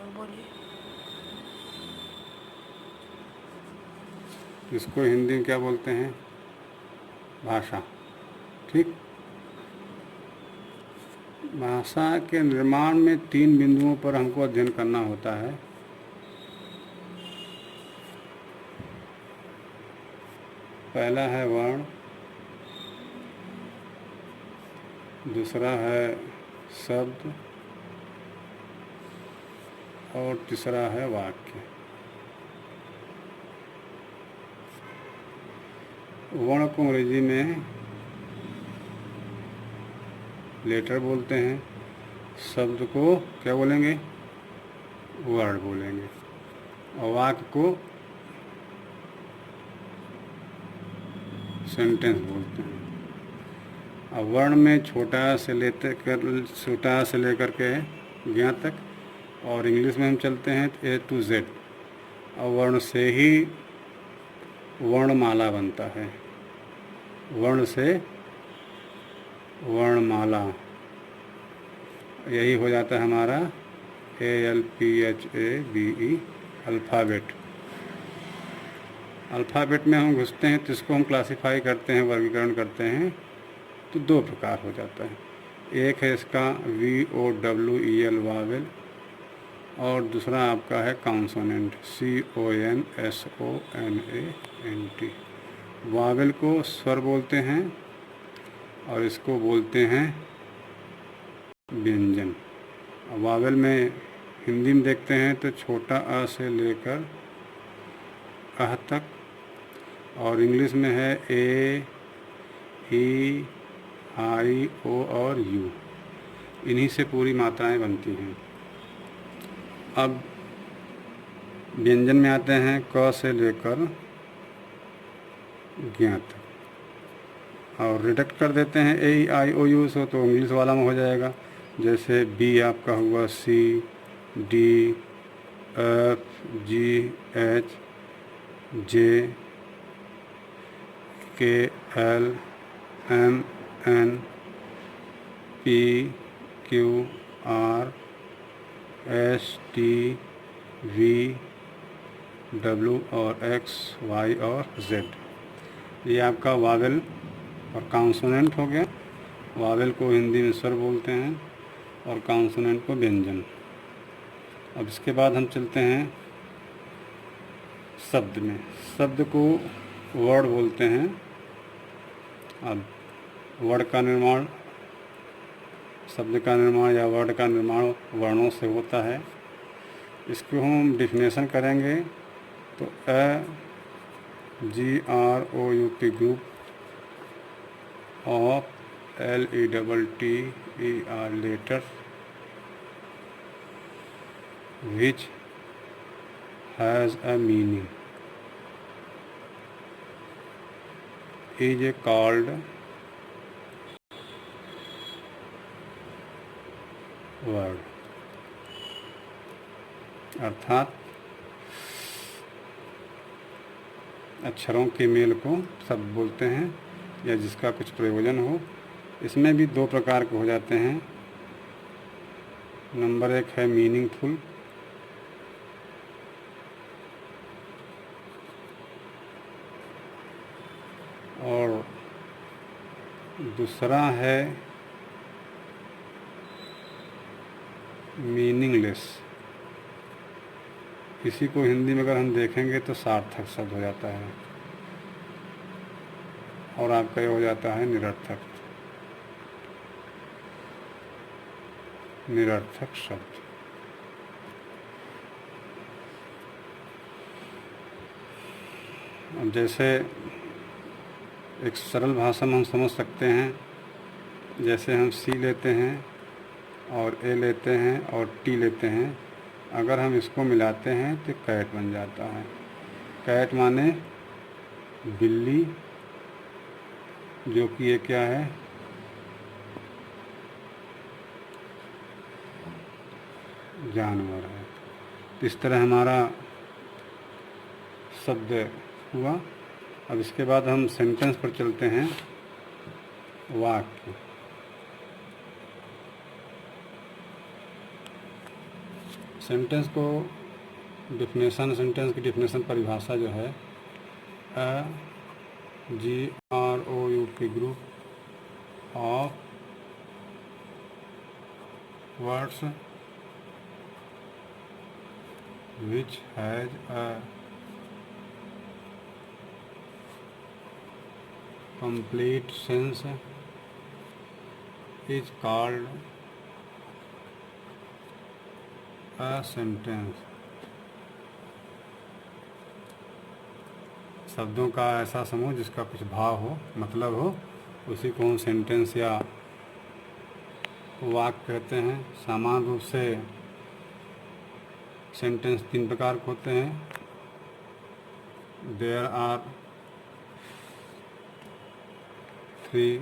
बोलिए। इसको हिंदी में क्या बोलते हैं? भाषा। ठीक। भाषा के निर्माण में 3 बिंदुओं पर हमको अध्ययन करना होता है। पहला है वर्ण, दूसरा है शब्द और तीसरा है वाक्य। वर्ण को अंग्रेजी में लेटर बोलते हैं, शब्द को क्या बोलेंगे? वर्ड बोलेंगे, और वाक्य को सेंटेंस बोलते हैं। अब वर्ण में छोटा से लेकर के ज्ञ तक, और इंग्लिश में हम चलते हैं A to Z। और वर्ण से ही वर्णमाला बनता है, वर्ण से वर्णमाला, यही हो जाता है हमारा ALPHABE अल्फ़ाबेट। अल्फ़ाबेट में हम घुसते हैं तो इसको हम क्लासीफाई करते हैं, वर्गीकरण करते हैं, तो 2 प्रकार हो जाता है। एक है इसका VOWEL वावेल, और दूसरा आपका है कॉन्सोनेंट CONSONANT। वावेल को स्वर बोलते हैं और इसको बोलते हैं व्यंजन। वावेल में हिंदी में देखते हैं तो छोटा अ से लेकर अह तक, और इंग्लिश में है A, E, I, O और U। इन्हीं से पूरी मात्राएं बनती हैं। अब व्यंजन में आते हैं क से लेकर ज्ञ तक, और रिडक्ट कर देते हैं AEIOU से, तो इंग्लिश वाला में हो जाएगा। जैसे बी आपका हुआ C, D, F, G, H, J, K, L, M, N, P, Q, R, S, T, V, W और X, Y और Z। ये आपका वावेल और कॉन्सोनेंट हो गया। वावेल को हिंदी में स्वर बोलते हैं और कॉन्सोनेंट को व्यंजन। अब इसके बाद हम चलते हैं शब्द में। शब्द को वर्ड बोलते हैं। अब वर्ड का निर्माण, शब्द का निर्माण या वर्ड का निर्माण वर्णों से होता है। इसको हम डिफिनेशन करेंगे तो GROUP group of LETTER letters which has a meaning is called word। अर्थात अक्षरों के मेल को शब्द बोलते हैं, या जिसका कुछ प्रयोजन हो। इसमें भी 2 प्रकार के हो जाते हैं। नंबर 1 है मीनिंगफुल, और दूसरा है मीनिंगलेस। इसी को हिंदी में अगर हम देखेंगे तो सार्थक शब्द हो जाता है, और आपका ये हो जाता है निरर्थक। निरर्थक शब्द। अब जैसे एक सरल भाषा में हम समझ सकते हैं, जैसे हम C लेते हैं और A लेते हैं और T लेते हैं, अगर हम इसको मिलाते हैं तो कैट बन जाता है। कैट माने बिल्ली, जो कि ये क्या है? जानवर है। तो इस तरह हमारा शब्द हुआ। अब इसके बाद हम सेंटेंस पर चलते हैं। वाक्य। सेंटेंस को सेंटेंस की डिफिनेशन परिभाषा जो है GROUP group of words which has a complete sense is called a sentence। शब्दों का ऐसा समूह जिसका कुछ भाव हो, मतलब हो, उसी को हम सेंटेंस या वाक्य कहते हैं। सामान्य रूप से सेंटेंस 3 प्रकार के होते हैं। There are 3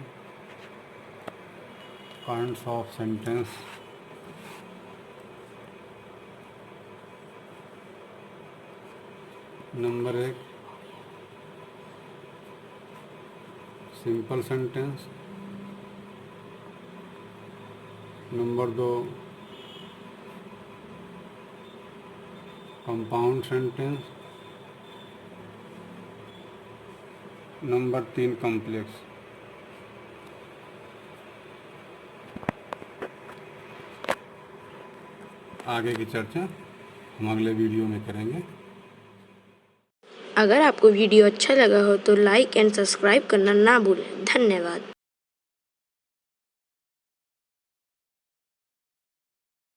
kinds of sentence. Number 1 simple sentence, number 2 compound sentence, number 3 complex. आगे की चर्चा हम अगले वीडियो में करेंगे। अगर आपको वीडियो अच्छा लगा हो तो लाइक एंड सब्सक्राइब करना ना भूलें। धन्यवाद।